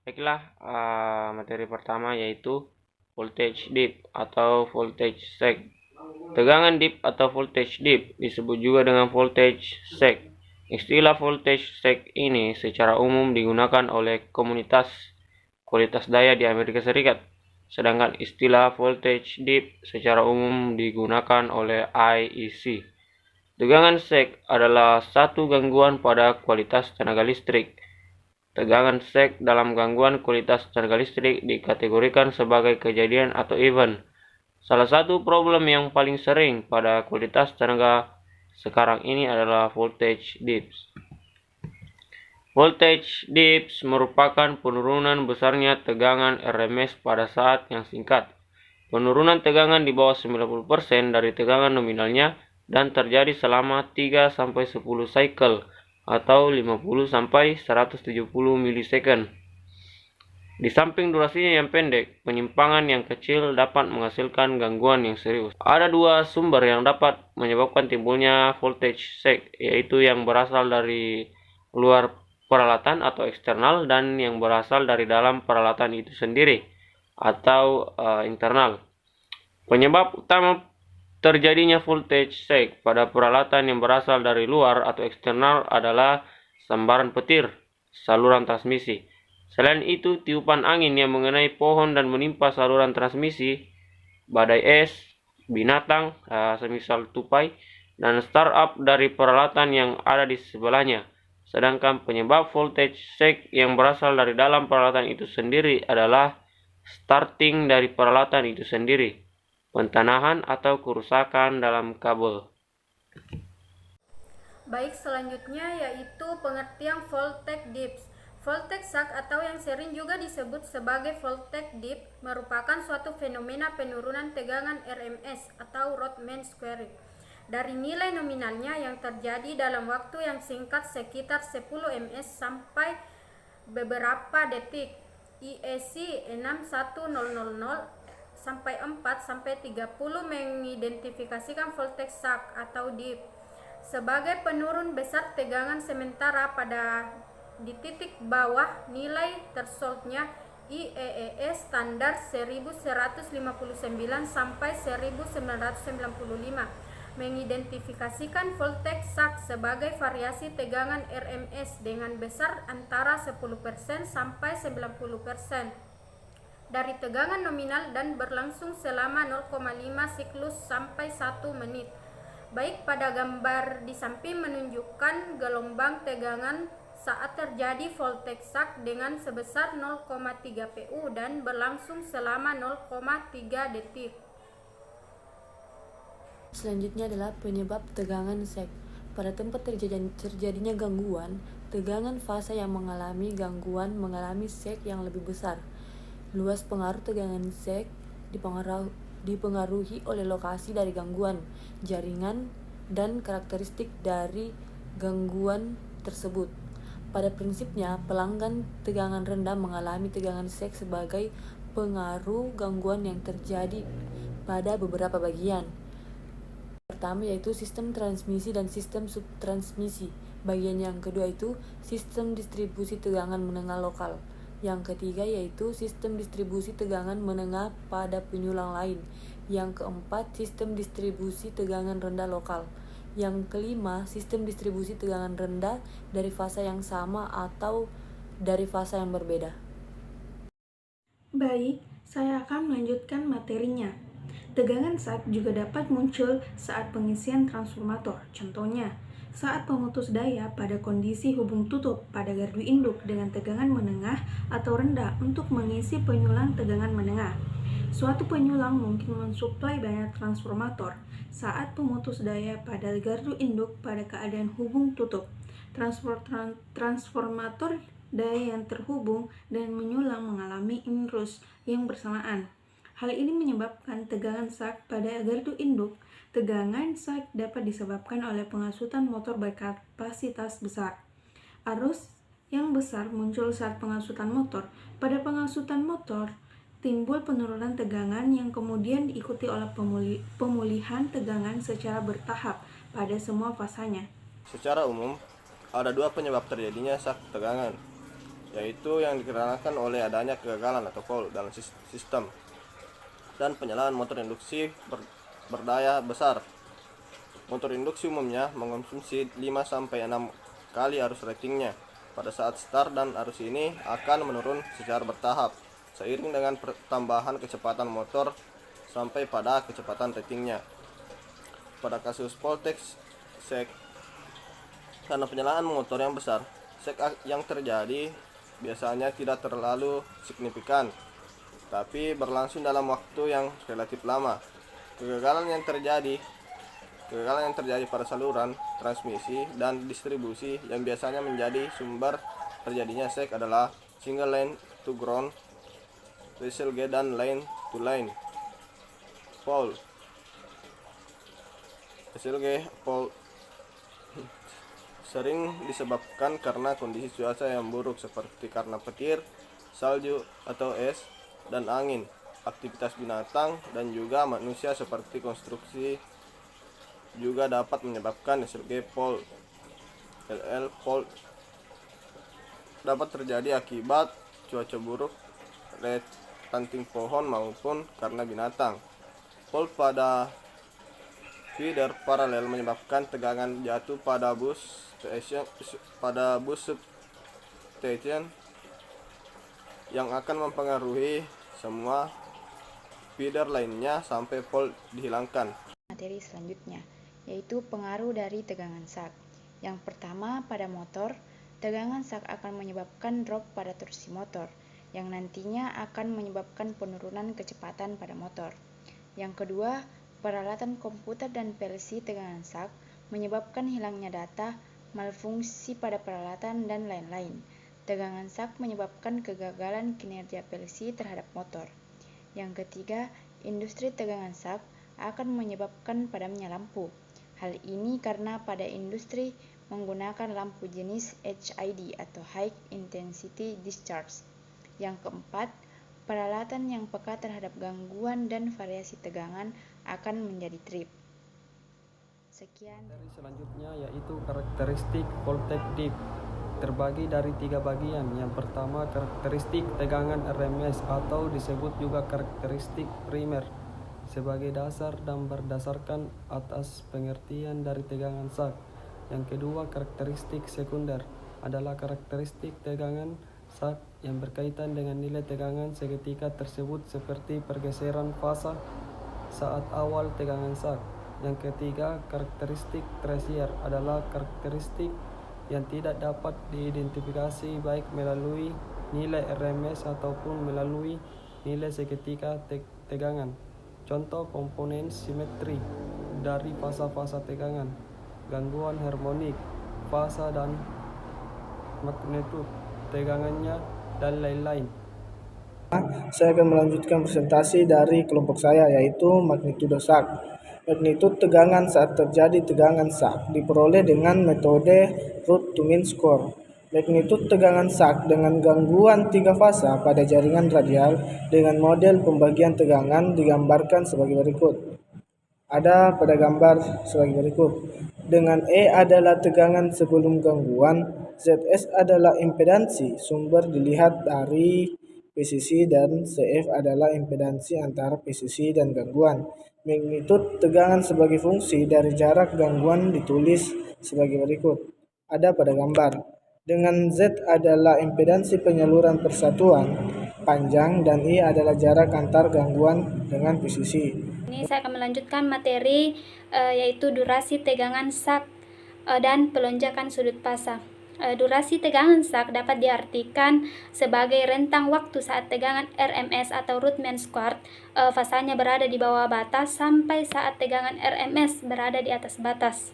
Baiklah, materi pertama yaitu voltage dip atau voltage sag. Tegangan dip atau voltage dip disebut juga dengan voltage sag. Istilah voltage sag ini secara umum digunakan oleh komunitas kualitas daya di Amerika Serikat, sedangkan istilah voltage dip secara umum digunakan oleh IEC. Tegangan sag adalah satu gangguan pada kualitas tenaga listrik. Tegangan sag dalam gangguan kualitas tenaga listrik dikategorikan sebagai kejadian atau event. Salah satu problem yang paling sering pada kualitas tenaga sekarang ini adalah voltage dips. Voltage dips merupakan penurunan besarnya tegangan RMS pada saat yang singkat. Penurunan tegangan di bawah 90% dari tegangan nominalnya dan terjadi selama 3-10 cycle atau 50-170 milisecond. Di samping durasinya yang pendek, penyimpangan yang kecil dapat menghasilkan gangguan yang serius. Ada dua sumber yang dapat menyebabkan timbulnya voltage sag, yaitu yang berasal dari luar peralatan atau eksternal dan yang berasal dari dalam peralatan itu sendiri atau internal. Penyebab utama terjadinya voltage sag pada peralatan yang berasal dari luar atau eksternal adalah sambaran petir saluran transmisi. Selain itu, tiupan angin yang mengenai pohon dan menimpa saluran transmisi, badai es, binatang, semisal tupai, dan startup dari peralatan yang ada di sebelahnya. Sedangkan penyebab voltage sag yang berasal dari dalam peralatan itu sendiri adalah starting dari peralatan itu sendiri, pentanahan atau kerusakan dalam kabel. Baik, selanjutnya yaitu pengertian voltage dips. Voltage sag atau yang sering juga disebut sebagai voltage dip merupakan suatu fenomena penurunan tegangan RMS atau Rodman squaring dari nilai nominalnya yang terjadi dalam waktu yang singkat sekitar 10 ms sampai beberapa detik. IEC 61000 sampai 4 sampai 30 mengidentifikasikan voltage sag atau dip sebagai penurun besar tegangan sementara pada di titik bawah nilai thresholdnya. IEEE standar 1159 sampai 1995 mengidentifikasikan voltage sag sebagai variasi tegangan RMS dengan besar antara 10% sampai 90% dari tegangan nominal dan berlangsung selama 0,5 siklus sampai 1 menit. Baik, pada gambar di samping menunjukkan gelombang tegangan saat terjadi voltage sag dengan sebesar 0,3 pu dan berlangsung selama 0,3 detik. Selanjutnya adalah penyebab tegangan sag. Pada tempat terjadinya gangguan, tegangan fase yang mengalami gangguan mengalami sag yang lebih besar. Luas pengaruh tegangan sag dipengaruhi oleh lokasi dari gangguan, jaringan, dan karakteristik dari gangguan tersebut. Pada prinsipnya, pelanggan tegangan rendah mengalami tegangan sag sebagai pengaruh gangguan yang terjadi pada beberapa bagian. Pertama yaitu sistem transmisi dan sistem subtransmisi. Bagian yang kedua itu sistem distribusi tegangan menengah lokal. Yang ketiga yaitu sistem distribusi tegangan menengah pada penyulang lain. Yang keempat, sistem distribusi tegangan rendah lokal. Yang kelima, sistem distribusi tegangan rendah dari fase yang sama atau dari fase yang berbeda. Baik, saya akan melanjutkan materinya. Tegangan sag juga dapat muncul saat pengisian transformator. Contohnya, saat pemutus daya pada kondisi hubung tutup pada gardu induk dengan tegangan menengah atau rendah untuk mengisi penyulang tegangan menengah. Suatu penyulang mungkin mensuplai banyak transformator saat pemutus daya pada gardu induk pada keadaan hubung tutup. Transformator daya yang terhubung dan menyulang mengalami inrus yang bersamaan. Hal ini menyebabkan tegangan sag pada gardu induk. Tegangan sag dapat disebabkan oleh pengasutan motor berkapasitas besar. Arus yang besar muncul saat pengasutan motor. Pada pengasutan motor, timbul penurunan tegangan yang kemudian diikuti oleh pemulihan tegangan secara bertahap pada semua fasanya. Secara umum, ada dua penyebab terjadinya sag tegangan. yaitu yang dikarenakan oleh adanya kegagalan atau fault dalam sistem dan penyalaan motor induksi berdaya besar. Motor induksi umumnya mengonsumsi 5-6 kali arus ratingnya pada saat start, dan arus ini akan menurun secara bertahap seiring dengan pertambahan kecepatan motor sampai pada kecepatan ratingnya. Pada kasus Voltec sek, karena penyalaan motor yang besar, sek yang terjadi biasanya tidak terlalu signifikan, tapi berlangsung dalam waktu yang relatif lama. Kegagalan yang terjadi pada saluran transmisi dan distribusi yang biasanya menjadi sumber terjadinya sek adalah single line to ground, resilge, dan line to line fault. Resilge fault sering disebabkan karena kondisi cuaca yang buruk seperti karena petir, salju atau es, dan angin, aktivitas binatang, dan juga manusia seperti konstruksi juga dapat menyebabkan resilge fault. LL fault dapat terjadi akibat cuaca buruk, ranting pohon, maupun karena binatang. Fault pada feeder paralel menyebabkan tegangan jatuh pada bus substation yang akan mempengaruhi semua feeder lainnya sampai fault dihilangkan. Materi selanjutnya yaitu pengaruh dari tegangan sak. Yang pertama, pada motor, tegangan sak akan menyebabkan drop pada torsi motor, yang nantinya akan menyebabkan penurunan kecepatan pada motor. Yang kedua, peralatan komputer dan PLC tegangan sak menyebabkan hilangnya data, malfungsi pada peralatan, dan lain-lain. Tegangan sak menyebabkan kegagalan kinerja PLC terhadap motor. Yang ketiga, industri tegangan sak akan menyebabkan padamnya lampu. Hal ini karena pada industri menggunakan lampu jenis HID atau High Intensity Discharge. Yang keempat, peralatan yang peka terhadap gangguan dan variasi tegangan akan menjadi trip. Sekian. Dari selanjutnya yaitu karakteristik Voltec dip. Terbagi dari 3 bagian. Yang pertama, karakteristik tegangan RMS atau disebut juga karakteristik primer sebagai dasar dan berdasarkan atas pengertian dari tegangan sak. Yang kedua, karakteristik sekunder adalah karakteristik tegangan sak yang berkaitan dengan nilai tegangan seketika tersebut seperti pergeseran fasa saat awal tegangan sak. Yang ketiga, karakteristik tersier adalah karakteristik yang tidak dapat diidentifikasi baik melalui nilai RMS ataupun melalui nilai seketika tegangan. Contoh komponen simetri dari fasa-fasa tegangan, gangguan harmonik, fasa dan magnitudo tegangannya, dan lain-lain. Saya akan melanjutkan presentasi dari kelompok saya, yaitu magnitudo sak. Magnitudo tegangan saat terjadi tegangan sak diperoleh dengan metode root to mean score. Magnitudo tegangan sak dengan gangguan 3 fasa pada jaringan radial dengan model pembagian tegangan digambarkan sebagai berikut. Ada pada gambar sebagai berikut. Dengan E adalah tegangan sebelum gangguan, ZS adalah impedansi sumber dilihat dari PCC, dan CF adalah impedansi antara PCC dan gangguan. Magnitudo tegangan sebagai fungsi dari jarak gangguan ditulis sebagai berikut. Ada pada gambar. Dengan Z adalah impedansi penyaluran persatuan panjang dan I adalah jarak antar gangguan dengan PCC. Ini saya akan melanjutkan materi yaitu durasi tegangan sak dan pelonjakan sudut fasa. Durasi tegangan sak dapat diartikan sebagai rentang waktu saat tegangan RMS atau root mean squared fasanya berada di bawah batas sampai saat tegangan RMS berada di atas batas.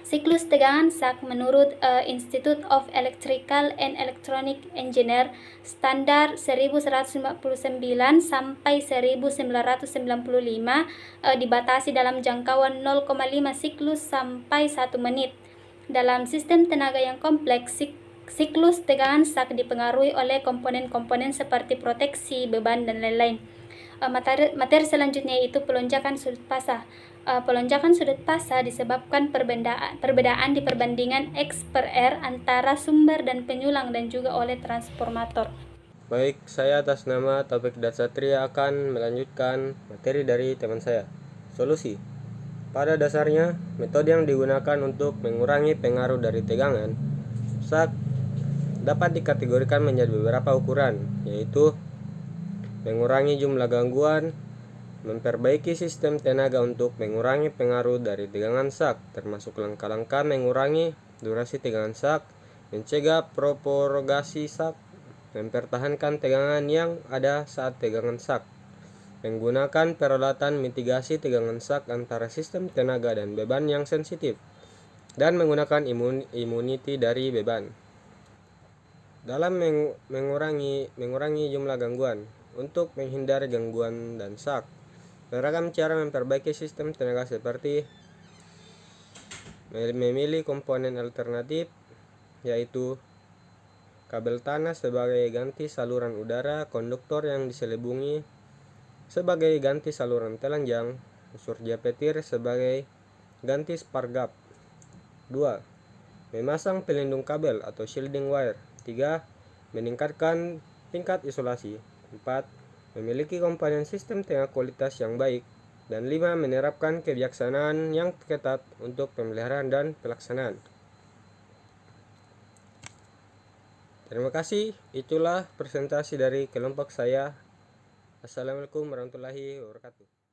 Siklus tegangan sak menurut Institute of Electrical and Electronic Engineer standar 1159 sampai 1995 dibatasi dalam jangkauan 0,5 siklus sampai 1 menit. Dalam sistem tenaga yang kompleks, siklus tegangan sak dipengaruhi oleh komponen-komponen seperti proteksi, beban, dan lain-lain. Materi selanjutnya yaitu pelonjakan sudut fasa. Pelonjakan sudut fasa disebabkan perbedaan di perbandingan X per R antara sumber dan penyulang dan juga oleh transformator. Baik, saya atas nama Taufik Datsatria akan melanjutkan materi dari teman saya. Solusi. Pada dasarnya, metode yang digunakan untuk mengurangi pengaruh dari tegangan sak dapat dikategorikan menjadi beberapa ukuran, yaitu mengurangi jumlah gangguan, memperbaiki sistem tenaga untuk mengurangi pengaruh dari tegangan sak, termasuk langkah-langkah mengurangi durasi tegangan sak, mencegah propagasi sak, mempertahankan tegangan yang ada saat tegangan sak, menggunakan peralatan mitigasi tegangan sak antara sistem tenaga dan beban yang sensitif, dan menggunakan immunity dari beban. Dalam mengurangi jumlah gangguan, untuk menghindari gangguan dan sak, beragam cara memperbaiki sistem tenaga seperti memilih komponen alternatif, yaitu kabel tanah sebagai ganti saluran udara, konduktor yang diselubungi sebagai ganti saluran telanjang, surja petir sebagai ganti spark gap. 2. Memasang pelindung kabel atau shielding wire. 3. Meningkatkan tingkat isolasi. 4. Memiliki komponen sistem tenaga kualitas yang baik. Dan 5. Menerapkan kebijaksanaan yang ketat untuk pemeliharaan dan pelaksanaan. Terima kasih, itulah presentasi dari kelompok saya. Assalamualaikum warahmatullahi wabarakatuh.